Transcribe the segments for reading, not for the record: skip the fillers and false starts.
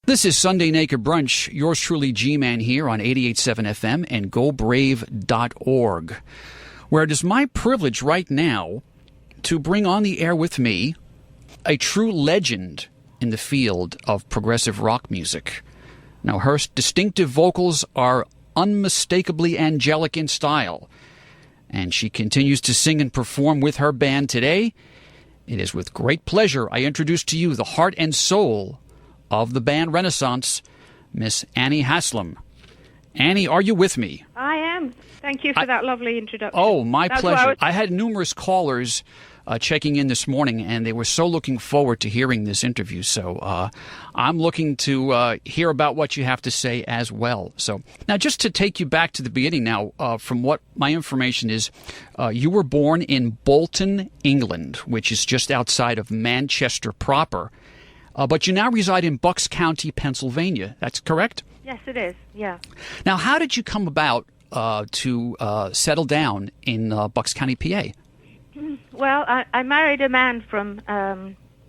This is Sunday Naked Brunch. Yours truly, G-Man, here on 88.7 FM and GoBrave.org, where it is my privilege right now to bring on the air with me a true legend in the field of progressive rock music. Now, her distinctive vocals are unmistakably angelic in style, and she continues to sing and perform with her band today. It is with great pleasure I introduce to you the heart and soul of the band Renaissance, Miss Annie Haslam. Annie, are you with me? I am. Thank you for that lovely introduction. Oh, my pleasure. I had numerous callers checking in this morning, and they were so looking forward to hearing this interview. So I'm looking to hear about what you have to say as well. So now, just to take you back to the beginning now, from what my information is, you were born in Bolton, England, which is just outside of Manchester proper. But you now reside in Bucks County, Pennsylvania. That's correct? Yes, it is. Yeah. Now, how did you come about to settle down in Bucks County, PA? Well, I married a man from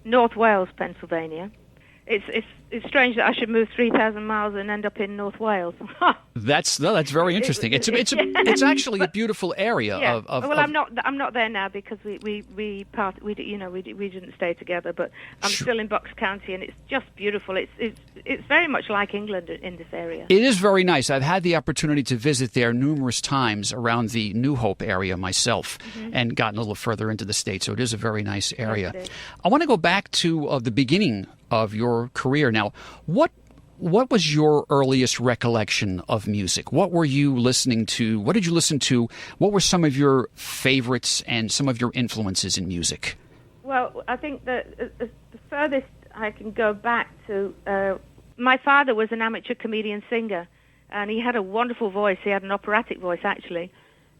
North Wales, Pennsylvania. It's strange that I should move 3,000 miles and end up in North Wales. That's very interesting. It's actually a beautiful area. Yeah. I'm not there now because we didn't stay together. But I'm still in Bucks County, and it's just beautiful. It's very much like England in this area. It is very nice. I've had the opportunity to visit there numerous times around the New Hope area myself, and gotten a little further into the state. So it is a very nice area. Yes, I want to go back to the beginning of your career. Now, what was your earliest recollection of music? What were you listening to? What did you listen to? What were some of your favorites and some of your influences in music? Well, I think that the furthest I can go back to, my father was an amateur comedian singer, and he had a wonderful voice. He had an operatic voice, actually.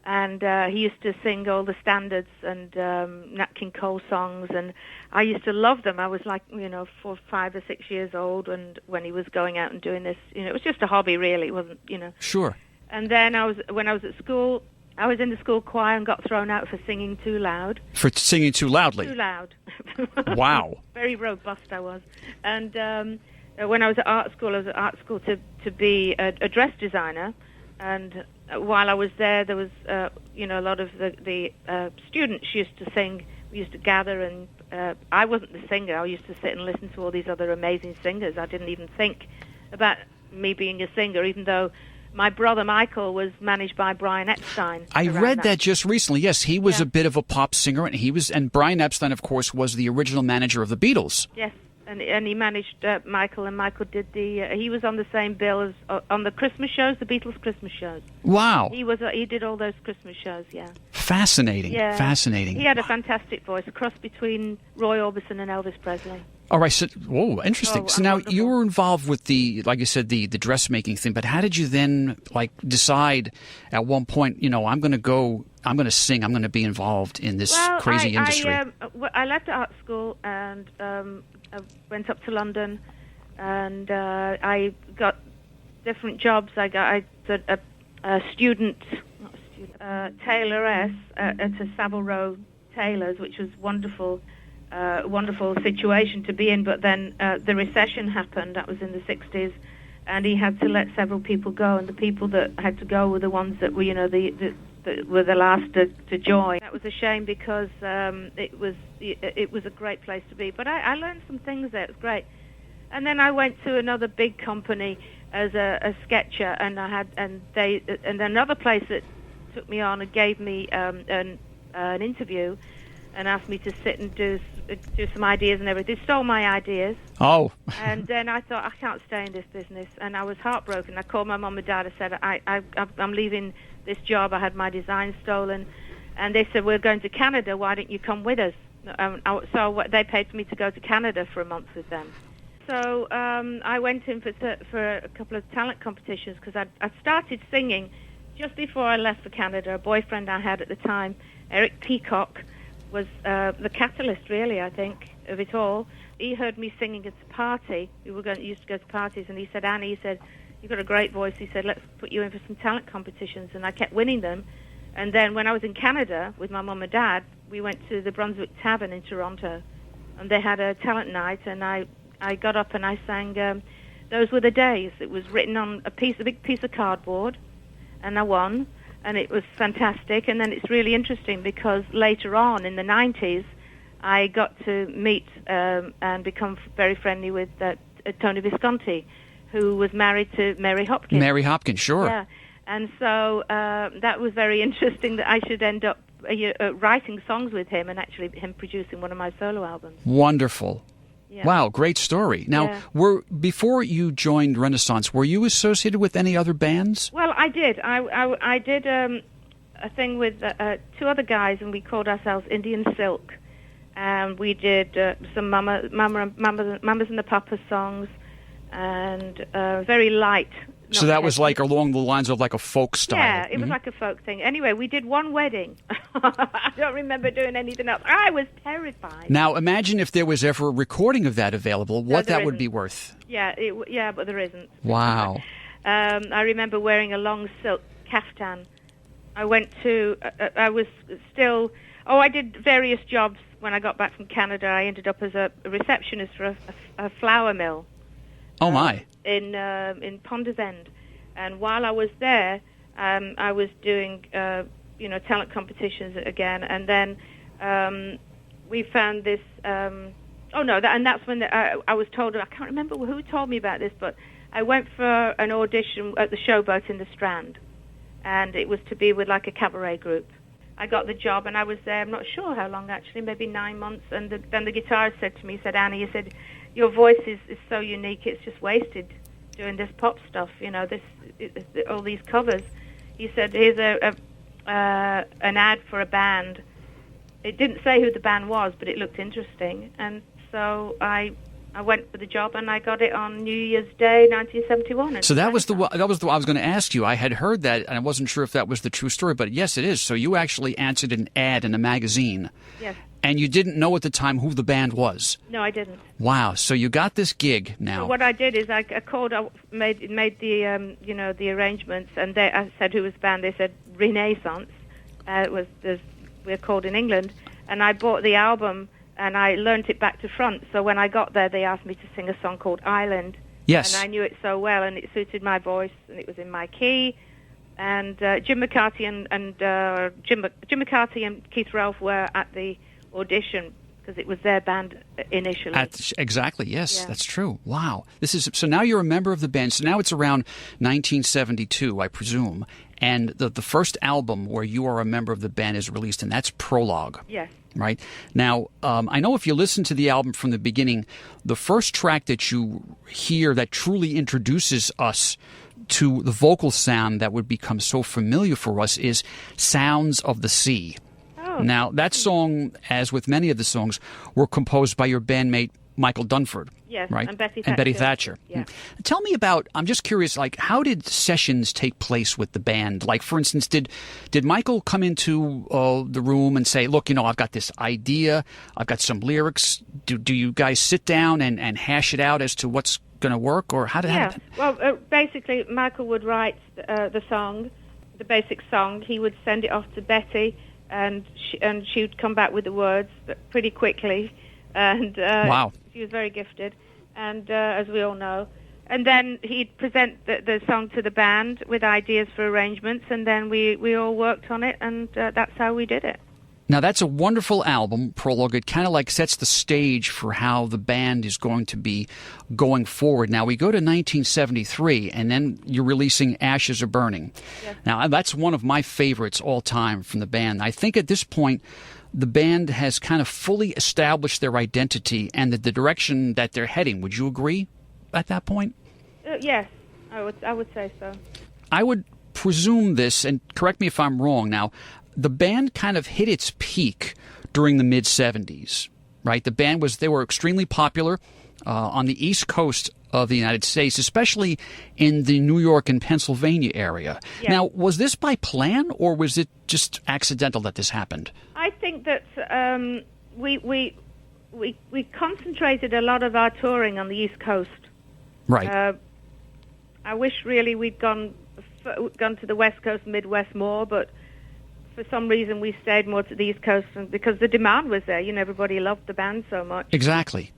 And he used to sing all the standards and Nat King Cole songs, and I used to love them. I was like, 4, 5 or 6 years old, and when he was going out and doing this, it was just a hobby, really. It wasn't, Sure. And then when I was at school, I was in the school choir and got thrown out for singing too loud. For singing too loudly? Too loud. Wow. Very robust I was. And when I was at art school, to be a dress designer. And while I was there was, a lot of the students used to sing. We used to gather, and I wasn't the singer. I used to sit and listen to all these other amazing singers. I didn't even think about me being a singer, even though my brother Michael was managed by Brian Epstein. I read that just recently. Yes, he was a bit of a pop singer, and Brian Epstein, of course, was the original manager of the Beatles. Yes. And he managed Michael, and Michael did he was on the same bill as on the Christmas shows, the Beatles Christmas shows. Wow. He did all those Christmas shows, yeah. Fascinating. Yeah. Fascinating. He had a fantastic voice, a cross between Roy Orbison and Elvis Presley. All right, so, interesting. So now wonderful. You were involved with like you said, the dressmaking thing, but how did you then decide at one point, I'm going to sing, I'm going to be got in this crazy industry? I left art school and I went up to London, and I got different jobs. I got a tailoress at a Savile Row Tailors, which was wonderful situation to be in. But then the recession happened. That was in the 60s, and he had to let several people go, and the people that had to go were the ones that were, were the last to join. That was a shame because it was a great place to be. But I learned some things there. It was great. And then I went to another big company as a sketcher, and and another place that took me on and gave me an interview and asked me to sit and do some ideas and everything. They stole my ideas. Oh. And then I thought, I can't stay in this business. And I was heartbroken. I called my mom and dad. I said, I'm leaving this job. I had my design stolen. And they said, we're going to Canada. Why don't you come with us? So they paid for me to go to Canada for a month with them. So I went in for a couple of talent competitions because I'd started singing just before I left for Canada. A boyfriend I had at the time, Eric Peacock, was the catalyst, really, I think, of it all. He heard me singing at a party. We used to go to parties, and he said, Annie, he said, you've got a great voice. He said, let's put you in for some talent competitions. And I kept winning them. And then when I was in Canada with my mum and dad, we went to the Brunswick Tavern in Toronto, and they had a talent night, and I got up and I sang those were the days. It was written on a big piece of cardboard, and I won, and it was fantastic. And then it's really interesting because later on in the 90s, I got to meet and become very friendly with Tony Visconti, who was married to Mary Hopkins. Mary Hopkins, sure. Yeah, and so that was very interesting that I should end up writing songs with him and actually him producing one of my solo albums. Wonderful. Yeah. Wow, great story. Now, before you joined Renaissance, were you associated with any other bands? Well, I did. I did a thing with two other guys, and we called ourselves Indian Silk. We did some Mamas and the Papas songs, and very light. So that was like along the lines of like a folk style. Yeah, it was like a folk thing. Anyway, we did one wedding. I don't remember doing anything else. I was terrified. Now, imagine if there was ever a recording of that available, what that would be worth. Yeah, but there isn't. Wow. I remember wearing a long silk caftan. I did various jobs when I got back from Canada. I ended up as a receptionist for a flour mill. Oh, my. In Ponders End. And while I was there, I was doing, talent competitions again. And then we found this, and that's when I was told, I can't remember who told me about this, but I went for an audition at the Showboat in the Strand. And it was to be with like a cabaret group. I got the job, and I was there, I'm not sure how long, actually, maybe 9 months. And then the guitarist said to me, Annie, he said, your voice is so unique, it's just wasted doing this pop stuff, all these covers. He said, here's an ad for a band. It didn't say who the band was, but it looked interesting. And so I went for the job, and I got it on New Year's Day, 1971. So that was the I was going to ask you. I had heard that, and I wasn't sure if that was the true story, but yes, it is. So you actually answered an ad in a magazine. Yes. And you didn't know at the time who the band was. No, I didn't. Wow. So you got this gig now. So what I did is I called, made the the arrangements, and I said who was the band. They said Renaissance. We're called in England, and I bought the album. And I learned it back to front. So when I got there, they asked me to sing a song called Island. Yes. And I knew it so well, and it suited my voice, and it was in my key. And Jim McCarthy and Keith Ralph were at the audition because it was their band initially. Exactly. Yes, that's true. Wow. So now you're a member of the band. So now it's around 1972, I presume. And the first album where you are a member of the band is released, and that's Prologue. Yes. Right? Now, I know if you listen to the album from the beginning, the first track that you hear that truly introduces us to the vocal sound that would become so familiar for us is Sounds of the Sea. Oh. Now, that song, as with many of the songs, were composed by your bandmate Michael Dunford. Yes, right? And Betty Thatcher. And Betty Thatcher. Yeah. Tell me about, I'm just curious, like, how did sessions take place with the band? Like, for instance, did Michael come into the room and say, look, I've got this idea, I've got some lyrics. Do you guys sit down and hash it out as to what's going to work? Or how did that? Well, basically, Michael would write the song, the basic song. He would send it off to Betty, and she would come back with the words pretty quickly. And wow. She was very gifted, and as we all know. And then he'd present the song to the band with ideas for arrangements, and then we all worked on it, and that's how we did it. Now, that's a wonderful album, Prologue. It kind of like sets the stage for how the band is going to be going forward. Now, we go to 1973, and then you're releasing Ashes Are Burning. Yes. Now, that's one of my favorites all time from the band. I think at this point, the band has kind of fully established their identity and the direction that they're heading. Would you agree at that point? Yes, I would say so. I would presume this, and correct me if I'm wrong now, the band kind of hit its peak during the mid-'70s, right? They were extremely popular on the East Coast of the United States, especially in the New York and Pennsylvania area. Yes. Now, was this by plan, or was it just accidental that this happened? I think that we concentrated a lot of our touring on the East Coast. Right. I wish really we'd gone to the West Coast, Midwest more, but for some reason we stayed more to the East Coast because the demand was there. Everybody loved the band so much. Exactly.